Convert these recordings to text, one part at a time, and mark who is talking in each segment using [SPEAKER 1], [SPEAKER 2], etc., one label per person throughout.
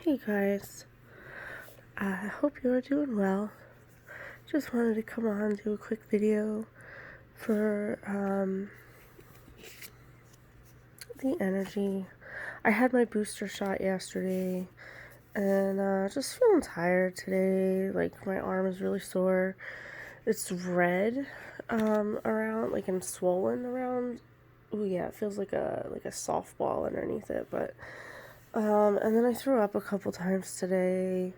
[SPEAKER 1] Hey guys, I hope you are doing well. Just wanted to come on and do a quick video for the energy. I had my booster shot yesterday and just feeling tired today. Like my arm is really sore. It's red around, like, and swollen around. Oh yeah, it feels like a softball underneath it, but and then I threw up a couple times today.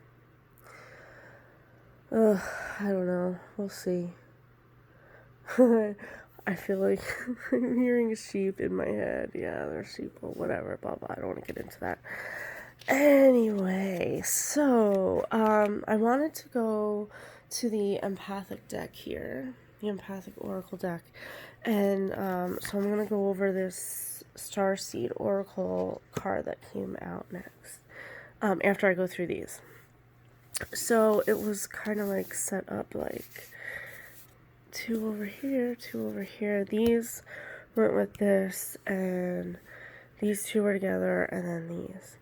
[SPEAKER 1] Ugh, I don't know. We'll see. I feel like I'm hearing sheep in my head. Yeah, they're sheep or whatever, blah blah. I don't want to get into that. Anyway, so I wanted to go to the Empathic deck here, the Empathic Oracle deck, and so I'm gonna go over this Starseed Oracle card that came out next. After I go through these. So it was kind of like set up like two over here, two over here. These went with this, and these two were together, and then these.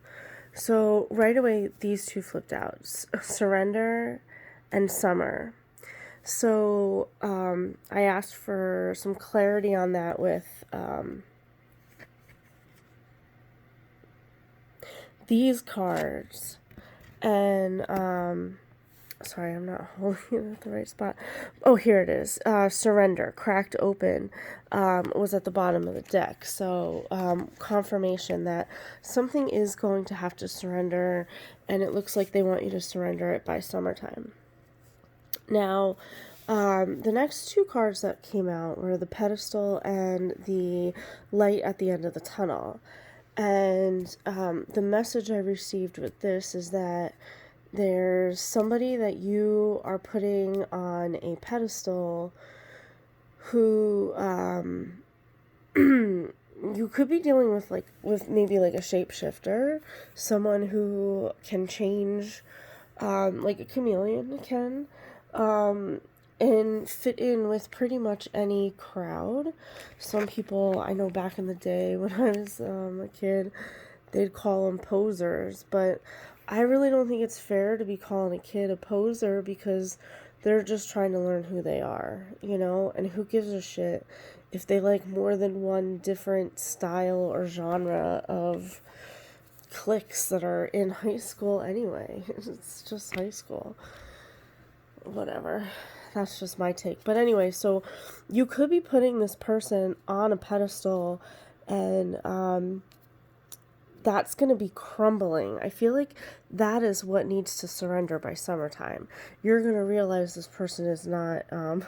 [SPEAKER 1] So right away, these two flipped out. Surrender and Summer. So I asked for some clarity on that with these cards. And sorry, I'm not holding it at the right spot. Oh, here it is. Surrender, cracked open, was at the bottom of the deck. So confirmation that something is going to have to surrender, and it looks like they want you to surrender it by summertime. Now, the next two cards that came out were the pedestal and the light at the end of the tunnel. And the message I received with this is that there's somebody that you are putting on a pedestal who you could be dealing with, like, with maybe like a shapeshifter, someone who can change, like a chameleon can, and fit in with pretty much any crowd. Some people, I know back in the day when I was a kid, they'd call them posers, but I really don't think it's fair to be calling a kid a poser, because they're just trying to learn who they are, you know, and who gives a shit if they like more than one different style or genre of cliques that are in high school anyway. It's just high school. Whatever. That's just my take. But anyway, so you could be putting this person on a pedestal, and that's going to be crumbling. I feel like that is what needs to surrender by summertime. You're going to realize this person is not, I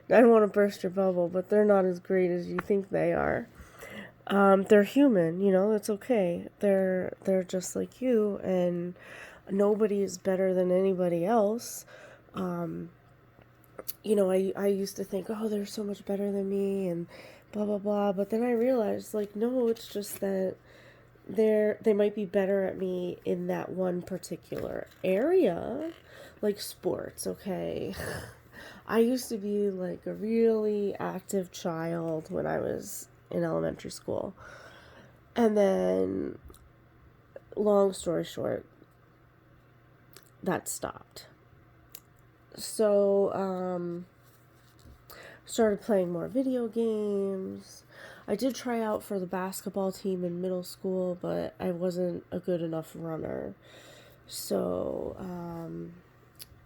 [SPEAKER 1] don't want to burst your bubble, but they're not as great as you think they are. They're human, you know, it's okay. They're just like you, and nobody is better than anybody else. You know, I used to think, oh, they're so much better than me and blah, blah, blah. But then I realized, like, no, it's just that they might be better at me in that one particular area, like sports, okay? I used to be like a really active child when I was in elementary school. And then, long story short, that stopped. So, started playing more video games. I did try out for the basketball team in middle school, but I wasn't a good enough runner. So,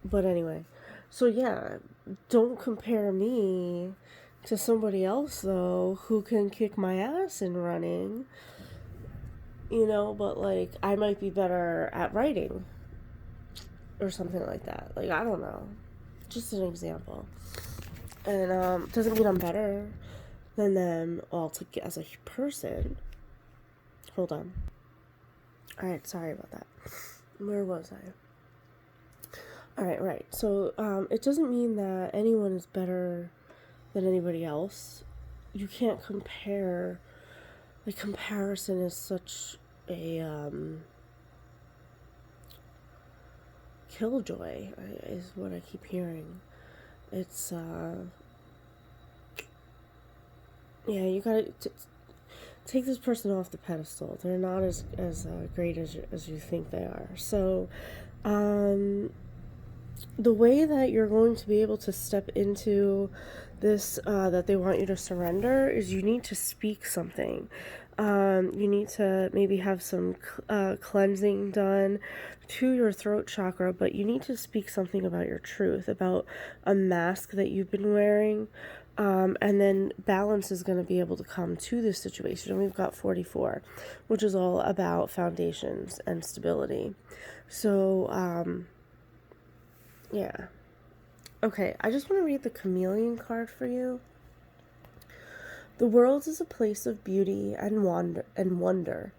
[SPEAKER 1] but anyway. So yeah, don't compare me to somebody else, though, who can kick my ass in running. You know, but like, I might be better at writing or something like that. Like, I don't know. Just an example. And doesn't mean I'm better than them all as a person. Hold on. Alright, sorry about that. Where was I? Alright, right. So, it doesn't mean that anyone is better than anybody else. You can't compare. Like, comparison is such a, killjoy, is what I keep hearing. It's, yeah, you gotta, take this person off the pedestal. They're not as great as you think they are. So, the way that you're going to be able to step into this, that they want you to surrender, is you need to speak something. You need to maybe have some cleansing done to your throat chakra, but you need to speak something about your truth, about a mask that you've been wearing. And then balance is going to be able to come to this situation. And we've got 44, which is all about foundations and stability. So, yeah. Okay, I just want to read the Chameleon card for you. The world is a place of beauty and wonder.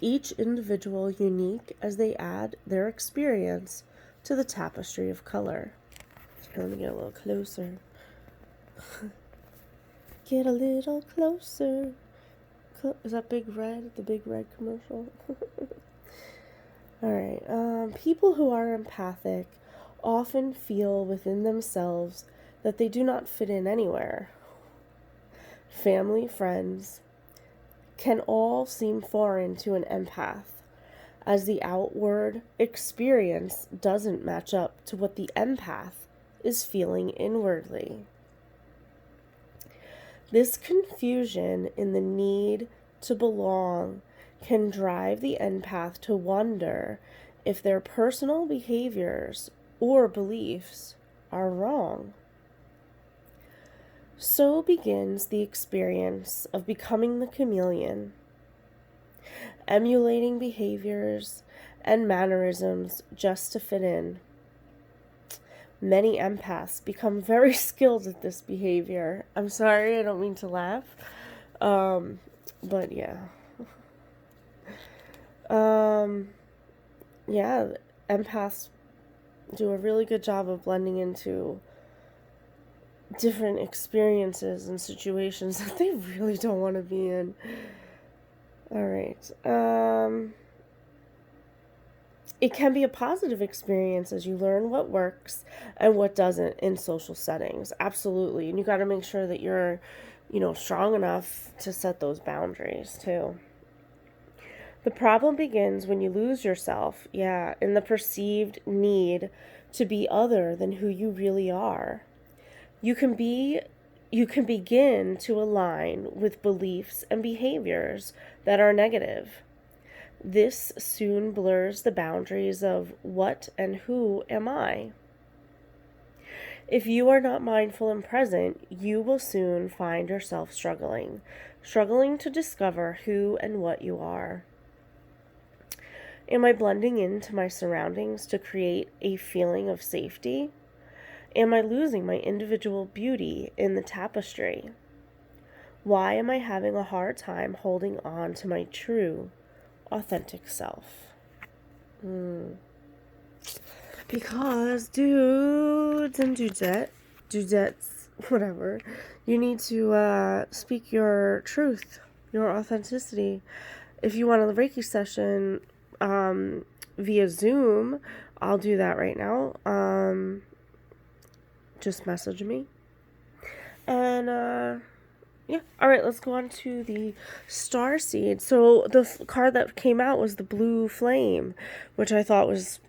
[SPEAKER 1] Each individual unique as they add their experience to the tapestry of color. Let me get a little closer. Get a little closer. Is that Big Red? The Big Red commercial? Alright. People who are empathic often feel within themselves that they do not fit in anywhere. Family, friends can all seem foreign to an empath, as the outward experience doesn't match up to what the empath is feeling inwardly. This confusion in the need to belong can drive the empath to wonder if their personal behaviors or beliefs are wrong. So begins the experience of becoming the chameleon, emulating behaviors and mannerisms just to fit in. Many empaths become very skilled at this behavior. I'm sorry, I don't mean to laugh. But yeah. Yeah, empaths do a really good job of blending into different experiences and situations that they really don't want to be in. Alright. It can be a positive experience as you learn what works and what doesn't in social settings. Absolutely. And you got to make sure that you're, strong enough to set those boundaries too. The problem begins when you lose yourself, in the perceived need to be other than who you really are. You can begin to align with beliefs and behaviors that are negative. This soon blurs the boundaries of what and who am I. If you are not mindful and present, you will soon find yourself struggling to discover who and what you are. Am I blending into my surroundings to create a feeling of safety? Am I losing my individual beauty in the tapestry? Why am I having a hard time holding on to my true, authentic self? Because dudes and dudettes, whatever, you need to speak your truth, your authenticity. If you want a Reiki session via Zoom, I'll do that right now. Just message me. And all right, let's go on to the star seed. So the card that came out was the blue flame, which I thought was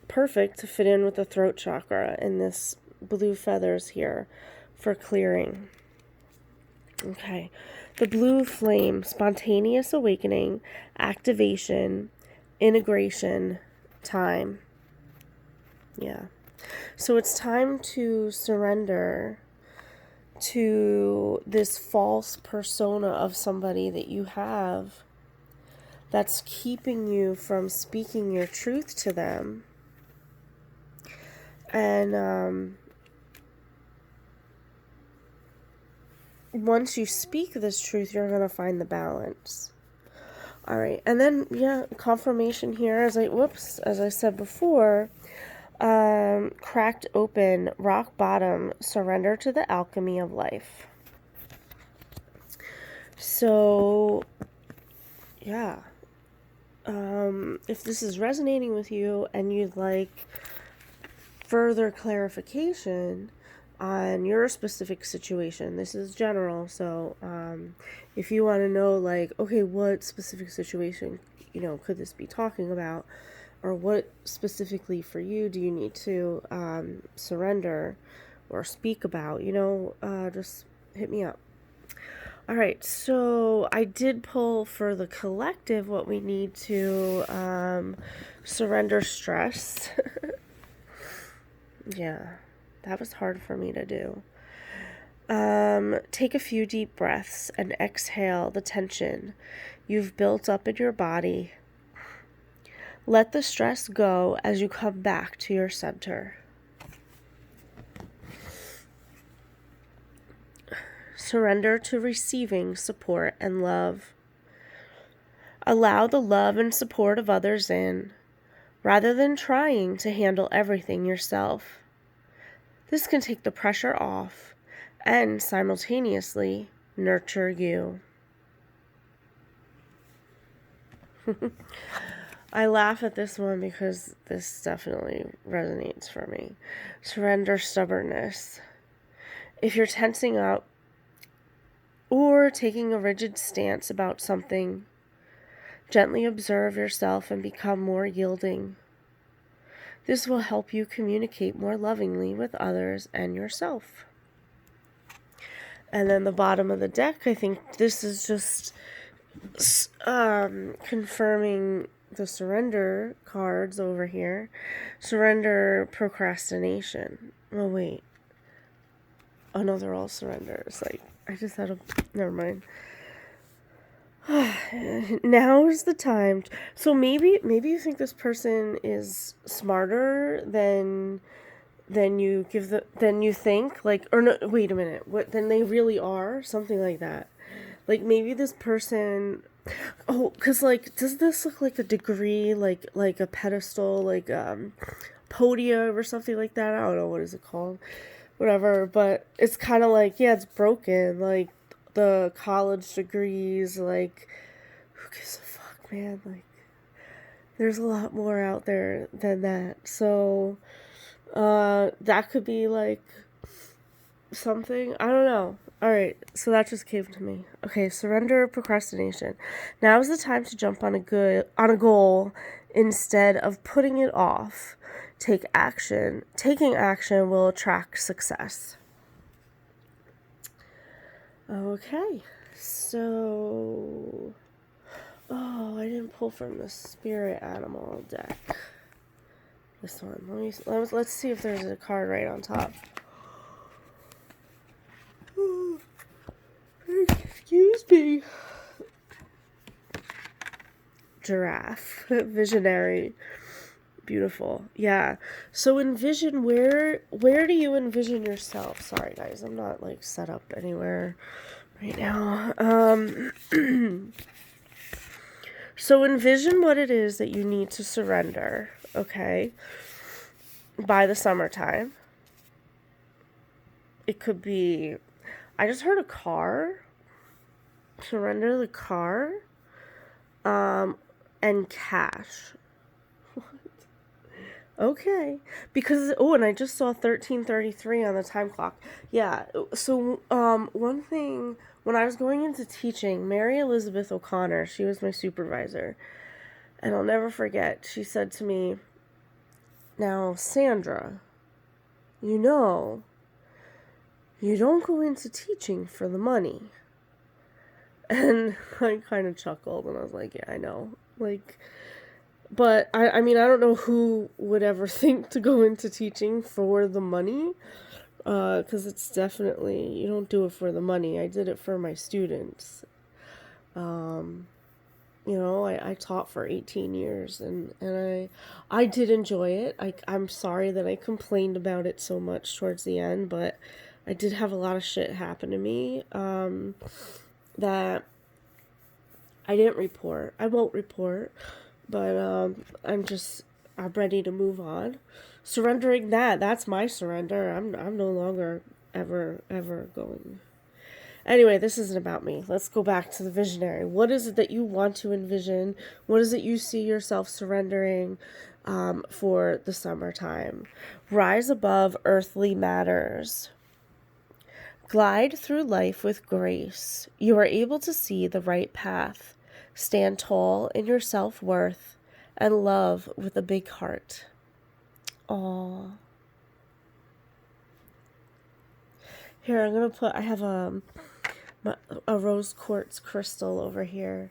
[SPEAKER 1] perfect to fit in with the throat chakra and this blue feathers here for clearing. Okay, the blue flame, spontaneous awakening, activation, integration, time. So it's time to surrender to this false persona of somebody that you have that's keeping you from speaking your truth to them. And once you speak this truth, you're going to find the balance. All right. And then, confirmation here, as I said before, cracked open, rock bottom, surrender to the alchemy of life. So, if this is resonating with you and you'd like further clarification, on your specific situation. This is general, so if you want to know, like, okay, what specific situation, could this be talking about, or what specifically for you do you need to surrender or speak about, just hit me up. All right, so I did pull for the collective what we need to surrender stress. Yeah, that was hard for me to do. Take a few deep breaths and exhale the tension you've built up in your body. Let the stress go as you come back to your center. Surrender to receiving support and love. Allow the love and support of others in, rather than trying to handle everything yourself. This can take the pressure off and simultaneously nurture you. I laugh at this one because this definitely resonates for me. Surrender stubbornness. If you're tensing up or taking a rigid stance about something, gently observe yourself and become more yielding. This will help you communicate more lovingly with others and yourself. And then the bottom of the deck, I think this is just confirming the surrender cards over here. Surrender procrastination. Oh, wait. Oh, no, they're all surrenders. Like, I just had a... Never mind. Now is the time. So maybe you think this person is smarter than you think, like, or no, wait a minute, what, than they really are, something like that. Like, maybe this person, because, like, does this look like a degree, like a pedestal, like podium or something like that? I don't know, what is it called, whatever, but it's kind of like, yeah, it's broken, like the college degrees, like, who gives a fuck, man? Like, there's a lot more out there than that. So that could be like something, I don't know. All right, so that just came to me. Okay, surrender procrastination. Now is the time to jump on a goal instead of putting it off. Take action. Taking action will attract success. Okay, so I didn't pull from the spirit animal deck. This one. Let's see if there's a card right on top. Excuse me. Giraffe. Visionary. Beautiful. Yeah. So envision, where do you envision yourself? Sorry guys, I'm not like set up anywhere right now. So envision what it is that you need to surrender, okay? By the summertime. It could be, I just heard a car. Surrender the car. And cash. Okay, because, and I just saw 13:33 on the time clock. Yeah, so, one thing, when I was going into teaching, Mary Elizabeth O'Connor, she was my supervisor, and I'll never forget, she said to me, now, Sandra, you don't go into teaching for the money. And I kind of chuckled, and I was like, yeah, I know, like... But, I mean, I don't know who would ever think to go into teaching for the money, because it's definitely, you don't do it for the money. I did it for my students. I taught for 18 years, and I did enjoy it. I'm sorry that I complained about it so much towards the end, but I did have a lot of shit happen to me, that I didn't report. I won't report. But I'm ready to move on. Surrendering that's my surrender. I'm no longer ever going. Anyway, this isn't about me. Let's go back to the visionary. What is it that you want to envision? What is it you see yourself surrendering for the summertime? Rise above earthly matters. glide through life with grace. You are able to see the right path, stand tall in your self-worth, and love with a big heart. Aww. Here, I'm going to put, I have a rose quartz crystal over here.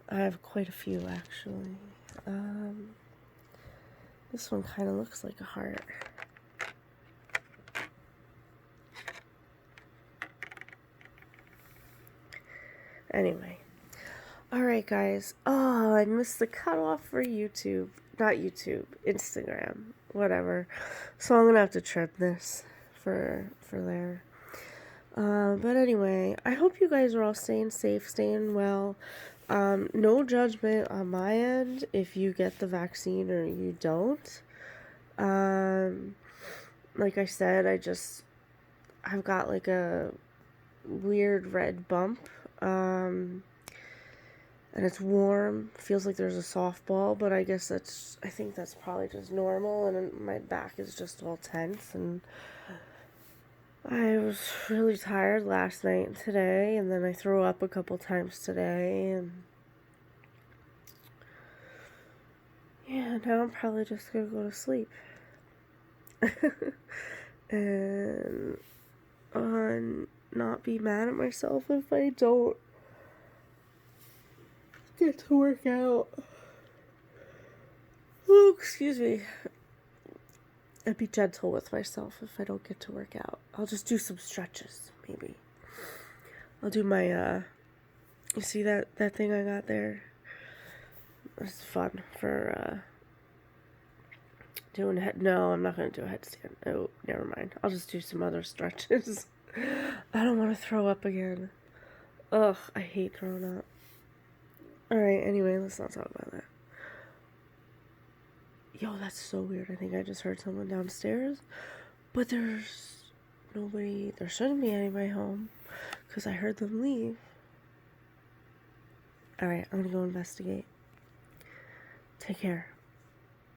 [SPEAKER 1] I have quite a few, actually. This one kind of looks like a heart. Anyway. Alright, guys. Oh, I missed the cutoff for YouTube. Not YouTube. Instagram. Whatever. So I'm going to have to trim this for there. But anyway, I hope you guys are all staying safe, staying well. No judgment on my end if you get the vaccine or you don't. Like I said, I've got like a weird red bump. And it's warm. Feels like there's a softball, but I think that's probably just normal, and my back is just all tense, and I was really tired last night and today, and then I threw up a couple times today, and yeah, now I'm probably just gonna go to sleep. And not be mad at myself if I don't get to work out. Oh, excuse me. And be gentle with myself if I don't get to work out. I'll just do some stretches, maybe. I'll do my, you see that thing I got there? It's fun for, doing no, I'm not going to do a headstand. Oh, never mind. I'll just do some other stretches. I don't want to throw up again. Ugh, I hate throwing up. Alright, anyway, let's not talk about that. Yo, that's so weird. I think I just heard someone downstairs. But there's nobody. There shouldn't be anybody home. Because I heard them leave. Alright, I'm gonna go investigate. Take care.